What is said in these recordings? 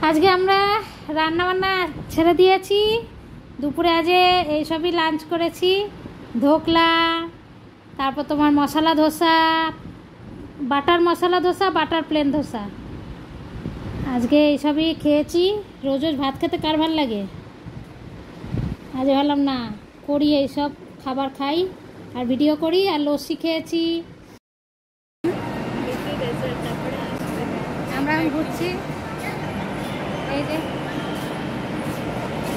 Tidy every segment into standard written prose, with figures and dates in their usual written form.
আজকে আমরা রান্না বান্না ছেড়ে দিয়েছি। দুপুরে আজকে এইসবই লাঞ্চ করেছি, ধোকলা, তারপর তোমার masala dosa, butter masala dosa, butter plane dosa. আজকে এইসবই খেয়েছি। রোজ রোজ ভাত খেতে কার ভাল লাগে? আজ ভাবলাম না করি, এইসব খাবার খাই আর ভিডিও করি। আর লস্যি খেয়েছি। আমরা ঘুরছি, এই যে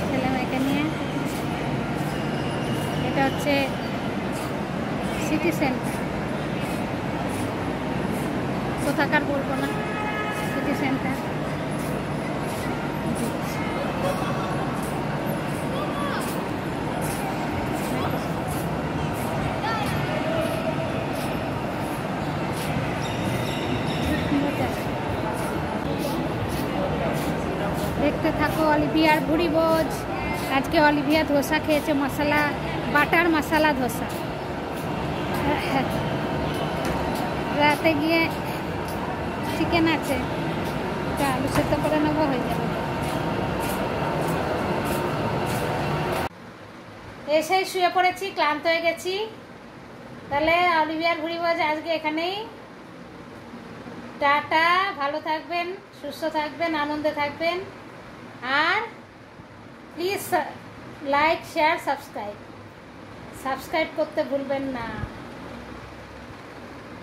ছেলে মেয়েকে নিয়ে। এটা হচ্ছে সিটি সেন্টার, কোথাকার বলবো না, সিটি সেন্টার। দেখতে থাকো অলিভিয়ার ভুড়ি ভোজ। আজকে অলিভিয়া ধোসা খেয়েছে, মশলা বাটার মশলা ধোসা। রাতে গিয়ে চিকেন আছে, আলু সেদ্ধ করে নেবো, হয়ে যাবে। এসেই শুয়ে পড়েছি, ক্লান্ত হয়ে গেছি। তাহলে অলিভিয়ার ভুড়ি ভোজ আজকে এখানেই। টাটা, ভালো থাকবেন, সুস্থ থাকবেন, আনন্দে থাকবেন। আর প্লিজ লাইক, শেয়ার, সাবস্ক্রাইব করতে ভুলবেন না।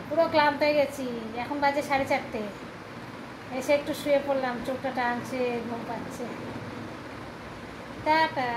পুরো ক্লান্ত হয়ে গেছি, এখন বাজে 4:30। এসে একটু শুয়ে পড়লাম, চোখটা টানছে, ঘুম পাচ্ছে। টাটা।